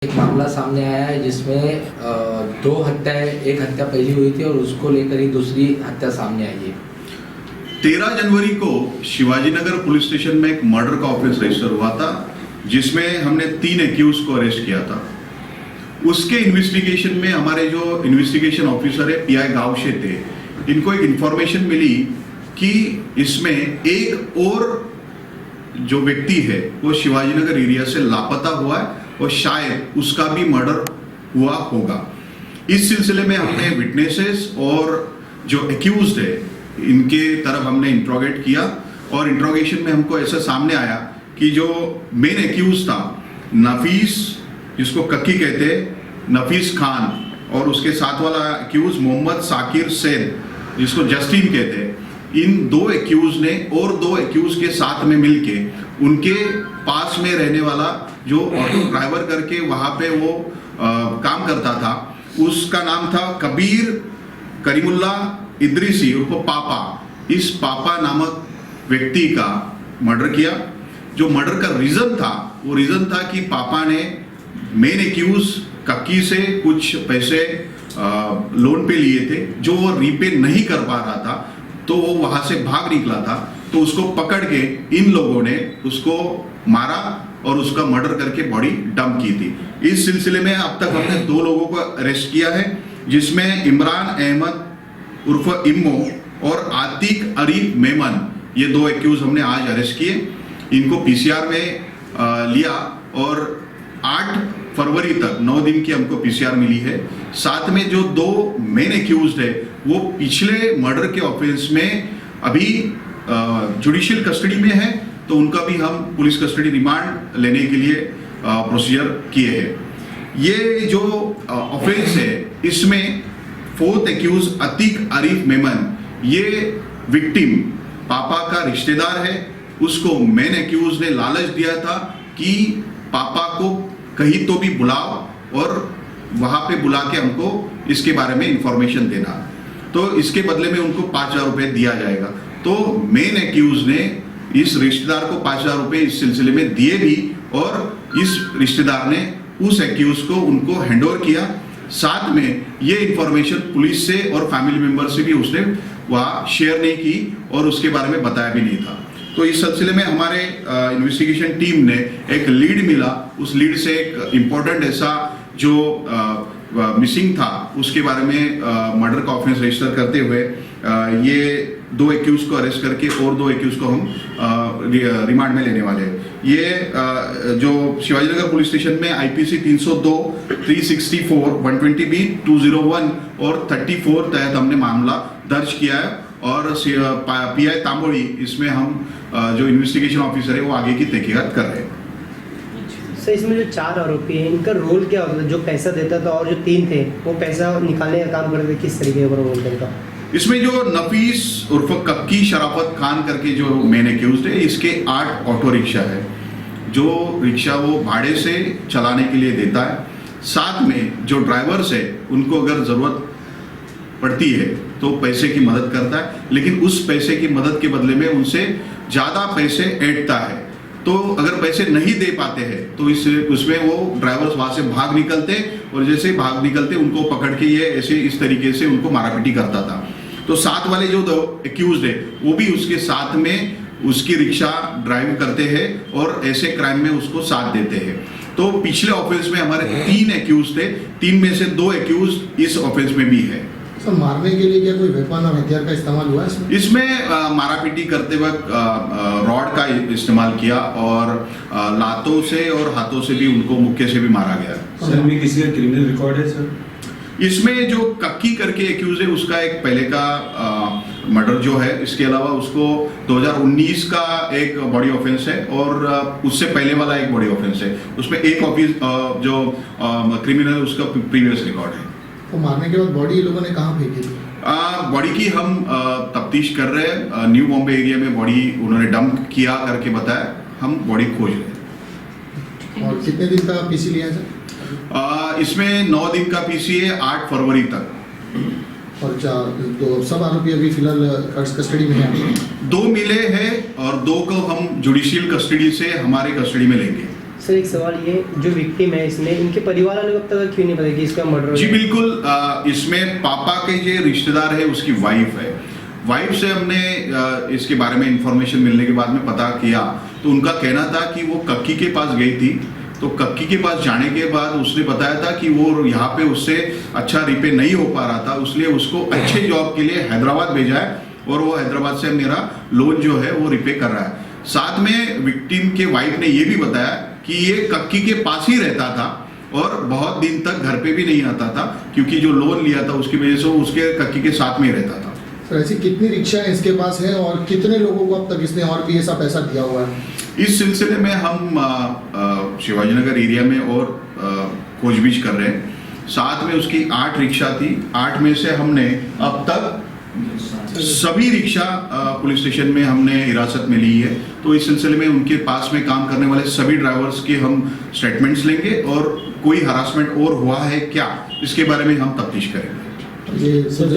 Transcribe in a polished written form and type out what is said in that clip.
एक मामला सामने आया है जिसमें दो हत्याएं, एक हत्या पहली हुई थी और उसको लेकर ही दूसरी हत्या सामने आई है। 13 जनवरी को शिवाजीनगर पुलिस स्टेशन में एक मर्डर का ऑफेंस रजिस्टर हुआ था, जिसमें हमने 3 एक्यूज को अरेस्ट किया था। उसके इन्वेस्टिगेशन में हमारे जो इन्वेस्टिगेशन ऑफिसर है पीआई गावशे थे, इनको एक इंफॉर्मेशन मिली कि इसमें एक और जो व्यक्ति है वो शिवाजीनगर एरिया से लापता हुआ है और शायद उसका भी मर्डर हुआ होगा। इस सिलसिले में हमने विटनेसेस और जो एक्यूज्ड है इनके तरफ हमने इंट्रोगेट किया और इंट्रोगेशन में हमको ऐसा सामने आया कि जो मेन एक्यूज था नफीस, जिसको कक्की कहते हैं, नफीस खान, और उसके साथ वाला एक्यूज मोहम्मद साकिर सैद, जिसको जस्टिन कहते हैं, इन 2 एक्यूज ने और 2 एक्यूज के साथ में मिलके उनके पास में रहने वाला जो ऑटो ड्राइवर करके वहां पे वो काम करता था, उसका नाम था कबीर करीमुल्ला इद्रिसी उर्फ पापा। इस पापा नामक व्यक्ति का मर्डर किया। जो मर्डर का रीजन था वो रीजन था कि पापा ने मेन एक्यूज कक्की से कुछ पैसे लोन पे लिए थे, जो वो रीपे नहीं कर पा रहा था, तो वो वहां से भाग निकला था। तो उसको पकड़ के इन लोगों ने उसको मारा और उसका मर्डर करके बॉडी डंप की थी। इस सिलसिले में अब तक हमने 2 लोगों को अरेस्ट किया है, जिसमें इमरान अहमद उर्फ इम्मो और आतिक अरीफ मेमन, ये 2 एक्यूज हमने आज अरेस्ट किए। इनको पीसीआर में लिया और 8 फरवरी तक 9 दिन की हमको पीसीआर मिली है। साथ में जो 2 मेन एक्यूज्ड है वो पिछले मर्डर के ऑफेंस में अभी जुडिशियल कस्टडी में है, तो उनका भी हम पुलिस कस्टडी रिमांड लेने के लिए प्रोसीजर किए हैं। ये जो ऑफेंस है इसमें 4th एक्यूज अतीक अरीफ मेमन, ये विक्टिम पापा का रिश्तेदार है। उसको मेन एक्यूज ने लालच दिया था कि पापा को कहीं तो भी बुलाओ और वहां पे बुला के हमको इसके बारे में इंफॉर्मेशन देना, तो इसके बदले में उनको 5,000 रुपए दिया जाएगा। तो मेन एक्यूज ने इस रिश्तेदार को 5,000 रुपए इस सिलसिले में दिए भी और इस रिश्तेदार ने उस एक्यूज को उनको हैंडओवर किया। साथ में ये इंफॉर्मेशन पुलिस से और फैमिली मेंबर से भी उसने वहाँ शेयर नहीं की और उसके बारे में बताया भी नहीं था। तो इस सिलसिले में हमारे इन्वेस्टिगेशन टीम ने एक लीड मिला, उस लीड से एक इम्पोर्टेंट ऐसा जो मिसिंग था उसके बारे में मर्डर का ऑफेंस रजिस्टर करते हुए ये 2 एक्यूज को अरेस्ट करके और 2 एक्यूज को हम रिमांड में लेने वाले हैं। ये जो शिवाजीनगर पुलिस स्टेशन में आईपीसी 302, 364, 120B, 201 और 34 तहत हमने मामला दर्ज किया है और पीआई तांबोड़ी इसमें हम जो इन्वेस्टिगेशन ऑफिसर है वो आगे की तहकीकात कर रहे हैं। सर, इसमें जो 4 आरोपी हैं इनका रोल क्या होता है? जो पैसा देता था और जो 3 थे वो पैसा निकालने का काम करते, किस तरीके का रोल था? इसमें जो नफीस उर्फ कक्की शराफत खान करके जो मेन एक्यूज्ड है, इसके 8 ऑटो रिक्शा है, जो रिक्शा वो भाड़े से चलाने के लिए देता है। साथ में जो ड्राइवर्स है उनको अगर जरूरत पड़ती है तो पैसे की मदद करता है, लेकिन उस पैसे की मदद के बदले में उनसे ज़्यादा पैसे ऐंठता है। तो अगर पैसे नहीं दे पाते हैं तो उसमें वो ड्राइवर्स वहां से भाग निकलते और जैसे भाग निकलते उनको पकड़ के ये ऐसे इस तरीके से उनको मारापीटी करता था। तो साथ वाले जो 2 एक्यूज्ड है वो भी उसके साथ में उसकी रिक्शा ड्राइव करते हैं और ऐसे क्राइम में उसको साथ देते हैं। तो पिछले ऑफेंस में हमारे 3 एक्यूज थे, 3 में से 2 एक्यूज इस ऑफेंस में भी है। सर, मारने के लिए क्या कोई वेपन और हथियार का इस्तेमाल हुआ है इसमें मारापीटी करते वक्त रॉड का इस्तेमाल किया और लातों से और हाथों से भी उनको मुक्के से भी मारा गया। सर, में किसी का क्रिमिनल रिकॉर्ड है सर? इसमें जो कक्की करके एक्यूज है उसका एक पहले का मर्डर जो है, इसके अलावा उसको 2019 का एक बॉडी ऑफेंस है और उससे पहले वाला एक बॉडी ऑफेंस है। उसमें एक ऑफिस जो क्रिमिनल उसका प्रीवियस रिकॉर्ड है। तो मारने के बाद बॉडी ये लोगों ने कहाँ फेंकी थी? बॉडी की हम तफ्तीश कर रहे हैं। न्यू बॉम्बे एरिया में बॉडी उन्होंने डंप किया करके बताया, हम बॉडी खोज रहे हैं। और कितने दिन का पीसी लिया है सर? इसमें 9 दिन का पीसी है, 8 फरवरी तक। और तो सब आरोपी अभी फिलहाल कस्टडी में हैं? 2 मिले हैं और 2 को हम जुडिशियल कस्टडी से हमारे कस्टडी में लेंगे। सर एक सवाल ये, जो विक्टिम है इसमें, इनके परिवार वालों को अब तक क्यों नहीं पता कि इसका मर्डर जी बिल्कुल, इसमें पापा के जो रिश्तेदार है उसकी वाइफ है। वाइफ से हमने इसके बारे में इंफॉर्मेशन मिलने के बाद में पता किया, तो उनका कहना था कि वो कक्की के पास गई थी, तो कक्की के पास जाने के बाद उसने बताया था कि वो यहाँ पे उससे अच्छा रिपे नहीं हो पा रहा था, इसलिए उसको अच्छे जॉब के लिए हैदराबाद भेजा है और वो हैदराबाद से मेरा लोन जो है वो रिपे कर रहा है। साथ में विक्टिम के वाइफ ने ये भी बताया कि ये कक्की के पास ही रहता था और बहुत दिन तक घर पे भी नहीं आता था, क्योंकि जो लोन लिया था उसकी वजह से वो उसके कक्की के साथ में ही रहता था। सर ऐसी कितनी रिक्शा इसके पास है और कितने लोगों को अब तक इसने और भी ऐसा पैसा दिया हुआ है? इस सिलसिले में हम शिवाजी नगर एरिया में और खोजबीन कर रहे हैं। साथ में उसकी 8 रिक्शा थी, 8 में से हमने अब तक सभी रिक्शा पुलिस स्टेशन में हमने हिरासत में ली है। तो इस सिलसिले में उनके पास में काम करने वाले सभी ड्राइवर्स के हम स्टेटमेंट्स लेंगे और कोई हरासमेंट और हुआ है क्या, इसके बारे में हम तफ्तीश करेंगे। ये सर